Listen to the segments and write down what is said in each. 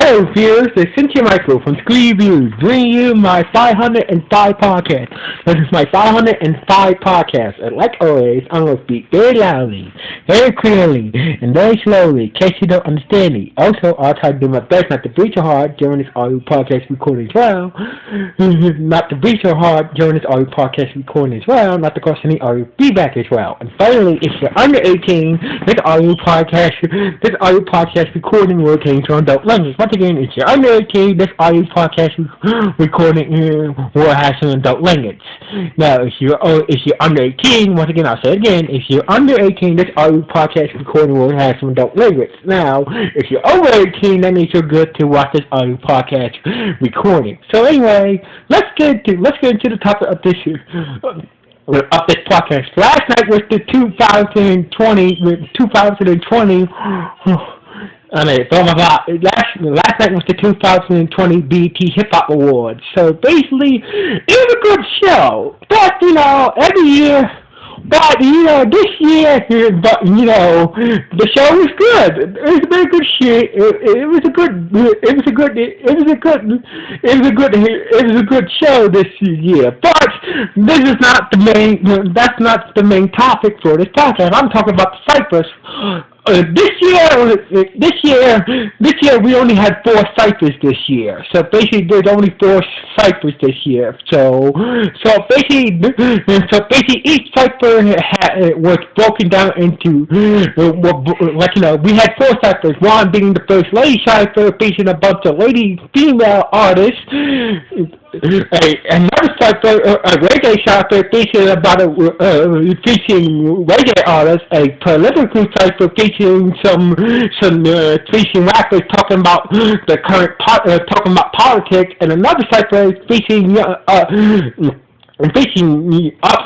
Hello, viewers. This is Cynthia Michael from Scree Views, bringing you my 505 podcast. This is my 505 podcast, and like always, I'm going to speak very loudly, very clearly, and very slowly, in case you don't understand me. Also, I'll try to do my best not to breach your heart during this audio podcast recording as well. Not to breach your heart during this audio podcast recording as well, not to cause any audio feedback as well. And finally, if you're under 18, this audio podcast recording will contain adult language. Once again, if you're under 18, this audio podcast recording will have some adult language. Now, if you're under 18, once again, I'll say it again, if you're under 18, this audio podcast recording will have some adult language. Now, if you're over 18, that means you're good to watch this audio podcast recording. So anyway, let's get into the topic of this podcast. Last night was the 2020. Last night was the 2020 BET Hip Hop Awards. So basically, it was a good show. But every year. But this year, the show was good. It was a very good shit. It was a good show this year. But this is not the main. That's not the main topic for this podcast. I'm talking about the Cyphers. This year we only had 4 Cyphers this year. So basically, there's only 4 Cyphers this year. So basically, each Cypher was broken down into we had 4 Cyphers. One being the First Lady Cypher, featuring a bunch of female artists. Another Cypher, a reggae Cypher, featuring reggae artists. A political Cypher featuring some rappers talking about the current talking about politics, and another Cypher featuring up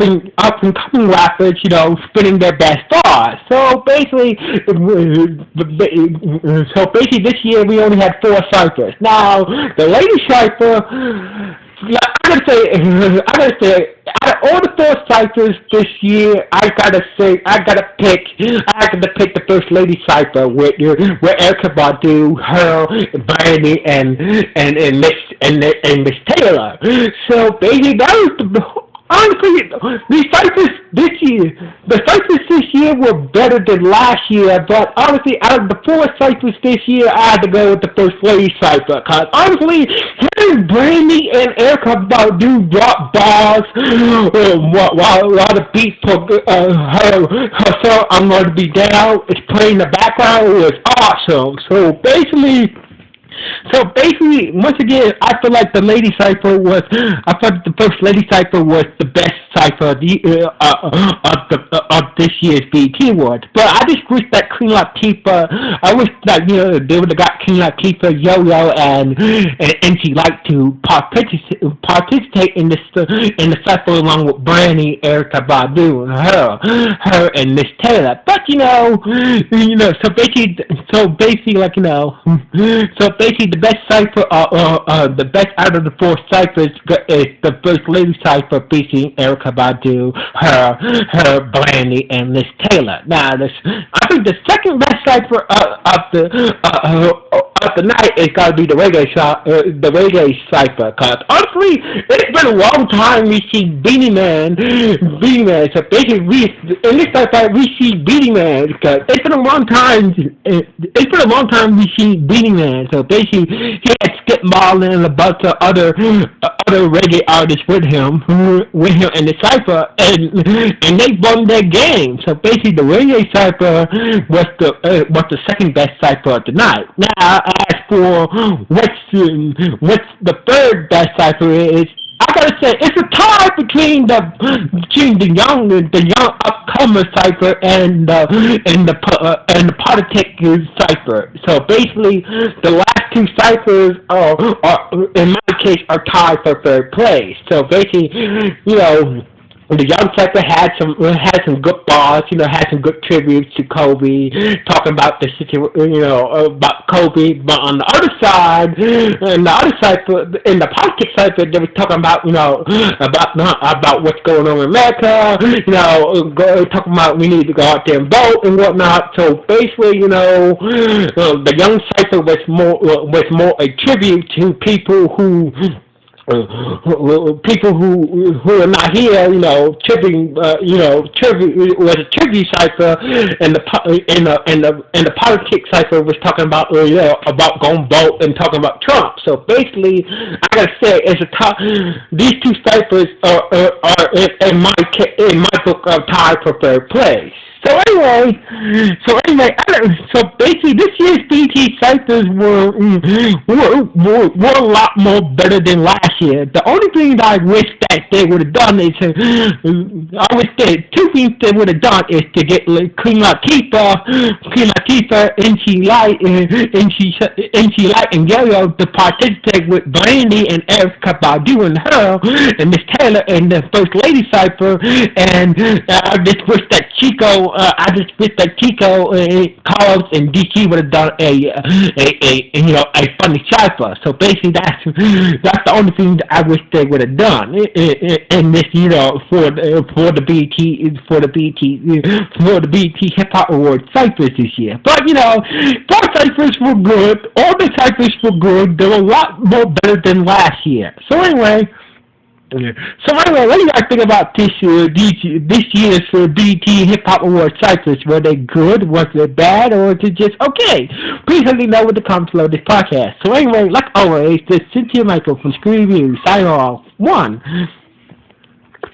and coming rappers, spinning their best bars. So basically, this year we only had 4 Cyphers. Now the Lady Cypher, I gotta say, out of all the 4 Cyphers this year, I gotta pick the First Lady Cypher with Erykah Badu, her, Brandy, and Miss Taylor. So basically, that was honestly, the Cyphers this year were better than last year, but honestly, out of the 4 Cyphers this year, I had to go with the First Lady Cypher, because honestly, Brandy and Erykah Badu drop bars while the beat for her song "I'm Gonna Be Down" is playing in the background. It was awesome. So basically, once again, I feel like the Lady Cypher was. I thought the First Lady Cypher was the best Cypher of this year's BET Awards. But I just wish that Queen Latifah. I wish that they would have got Queen Latifah, Yo-Yo, and MC Light to participate in the Cypher along with Brandy, Erykah Badu, and her and Miss Taylor. But so basically, the best Cypher, the best out of the 4 Cyphers is the First Lady Cypher featuring Erykah Badu, her, Brandy, and Miss Taylor. Now, I think the second best Cypher of the night is gotta be the reggae Cypher. Cause honestly, it's been a long time we see Beanie Man. So basically, in this Cypher we see Beanie Man because it's been a long time. We see Beanie Man. So basically, he had Skip Marlin and a bunch of other reggae artists with him in the Cypher, and they won their game. So basically, the reggae Cypher was the second best Cypher of the night. Now, as for what's the third best Cypher is, I gotta say it's a tie between the young upcomer Cypher and the politics Cypher. So basically, the last 2 Cyphers are in my case are tied for third place. So basically, the young Cypher had some good bars, had some good tributes to Kobe, talking about the situation, about Kobe. But on the other side, in the politics Cypher, they were talking about, about what's going on in America, talking about we need to go out there and vote and whatnot. So basically, the young Cypher was more a tribute to people who are not here, tribute was a tribute cipher, and the politics cipher was talking about about going vote and talking about Trump. So basically, I gotta say, these two ciphers are in my book tied for third place. So basically, this year's BT ciphers were a lot more better than last year. The only thing that I wish that they would have done is, I wish that two things they would have done is to get Queen Latifah, NC Light, and Yo-Yo to participate with Brandy and Erica Badu and her and Miss Taylor and the First Lady cipher, and I just wish that Chico, Carlos, and DC would have done a funny cipher. So basically, that's the only thing that I wish they would have done in this, for the BT Hip Hop Awards ciphers this year. But both ciphers were good. All the ciphers were good. They were a lot more better than last year. So anyway, what do you guys think about this year's BT Hip Hop Awards ciphers? Were they good? Was it bad? Or was it just okay? Please let me know in the comments below this podcast. So anyway, like always, this is Cynthia Michael from Screen Review. Sign off. 1.